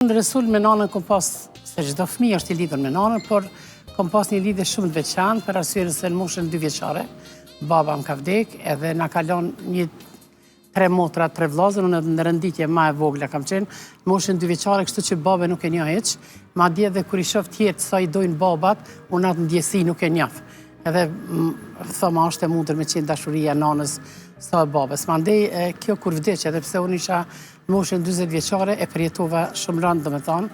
Në Resul me nanën kom pas, se çdo fëmijë është i lidhur me nanën, por kom pas një lidhje shumë të veçantë për arsye se në moshën 2 vjeçare baba më ka vdek edhe na ka lënë një 3 motra, 3 vllazër, unë në renditje më e vogla kam qenë, në moshën 2 vjeçare, kështu që baba nuk e njoh hiç, madje edhe kur i shoh tjetër sa i dojnë babat, unë atë ndjesi nuk e njoh. Edhe thoma është e mundur me qenë dashuria nanës sa e babës. Mandej kjo kur vdeq, edhe pse unë isha në moshën 40 vjeçare, e përjetova shumë rënd, domethënë.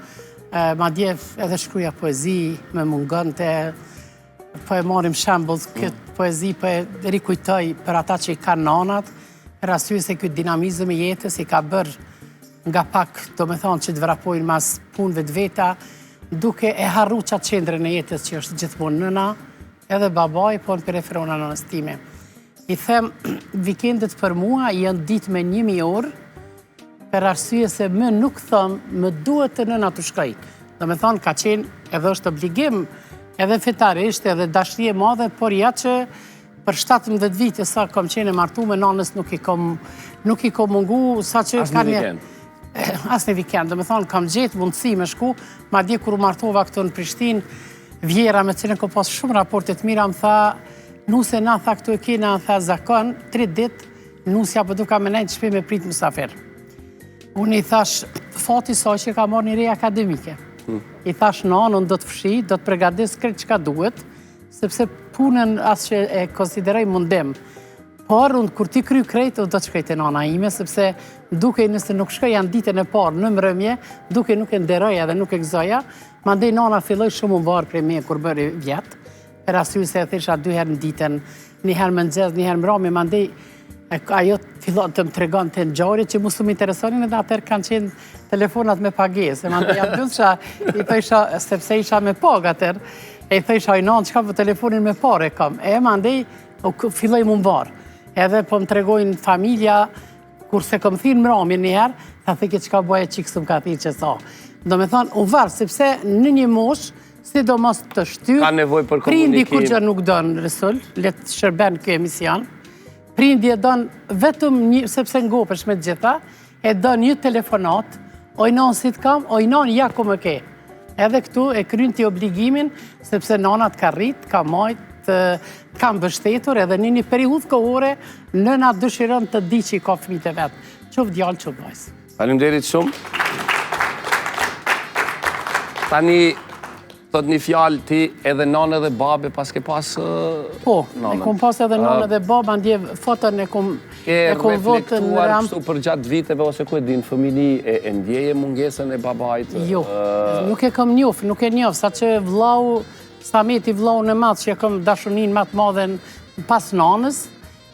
Madje edhe shkruja poezi, me mungante, po e marrim shembull këtë poezi, po e rikujtoj për ata që i kanë nanat, për arsye se ky dinamizëm i jetës i ka bërë nga pak, domethënë, që të vrapojnë mas punëve të veta, duke e harru qatë qendrën e jetës që është gjithmonë nëna, edhe babaj, po në preferona nënës time. I them, vikendet për mua janë ditë me 1000 orë, për arsye se më nuk thëmë, më duhet të nëna të shkoj. Do me thonë, ka qenë edhe është obligim, edhe fetarisht, edhe dashrie madhe, por ja që për 17 vite sa kom qenë e martu me nanës nuk i kom mungu, sa që ka një vikend? As një vikend, do me thonë, kam gjetë mundësi me shku, ma dje kur u martova këtu në Prishtinë, vjera me cilën kom pas shumë raportet mira, më tha, nuse na tha këtu e kena, tha zakon, 3 ditë, nusja për duka me nejtë shpe me prit musafir. Unë i thash, fati sa që ka marrë një re akademike. I thash, unë do të fshi, do të pregadis këtë që ka duhet, sepse punën asë që e konsideroj mundim. Por, kur ti kry krejtë, do të shkoj të nana ime, sepse duke nëse nuk shkoj janë ditën e parë në mbrëmje, duke nuk e nderoja dhe nuk e gëzoja, mandej nana filloj shumë më varë prej me kur bëri vjetë, per arsye se e thesha 2 herë në ditën, 1 herë mëngjes, 1 herë mbrëmje, mandej ajo fillon të më tregon të ngjarje që mu s'u më interesonin edhe atëherë kanë qenë telefonat me pagesë. Mandej jam dysha, i thësha, sepse isha me pagë atëherë, e i thësha, non, çka për telefonin me parë kam. Mandej filloj më varë. Edhe po më tregojnë familja, kurse kom thinë mbrëmje një herë, tha thike çka bëje çik s'm ka thënë që sa. Do me thonë, u varë, sepse në një mosh, sidomos të shtyr, ka nevojë për prindi komunikim. kur gjë nuk donë Resul, le të shërben ky emision. Prindi e donë vetëm një, sepse ngopesh me të gjitha, e donë një telefonat, ojnon si të kam, ojnon ja ku më ke. Edhe këtu e kryn të obligimin, sepse nanat ka rrit, ka majt, ka mbështetur, edhe në një periudhë kohore, nëna dëshiron të di që i ka fëmijët e vetë. Qoftë djalë, qoftë vajzë. Faleminderit shumë. Tani, thot një fjalë ti edhe nanë edhe babe pas ke pas Po, e kom pas edhe nanë edhe babe, ndje foton e kom votë në reflektuar ram. kështu për gjatë viteve, ose ku e din, fëmini e ndjeje mungesën e babait? Jo, nuk e kom njof, nuk e njof, sa që vllau, Sameti vllau në matë, që e kom dashunin matë madhe pas nanës,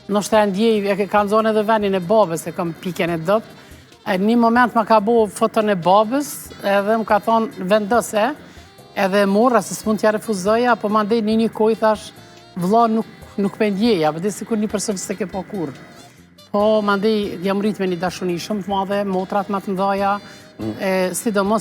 nështë e ndjej, e kam zonë edhe venin e babës, e kom piken e dëpë. Një moment më ka bo foton e babës, edhe më ka thonë vendose, edhe mora, se s'mund t'ja refuzoja, po mandej një kohë thash, vlla nuk me ndjeja, për dhe sikur një person që se ke po kur. Po mandej jam rrit me një dashuni shumë të madhe, motrat më të mdhaja, sidomos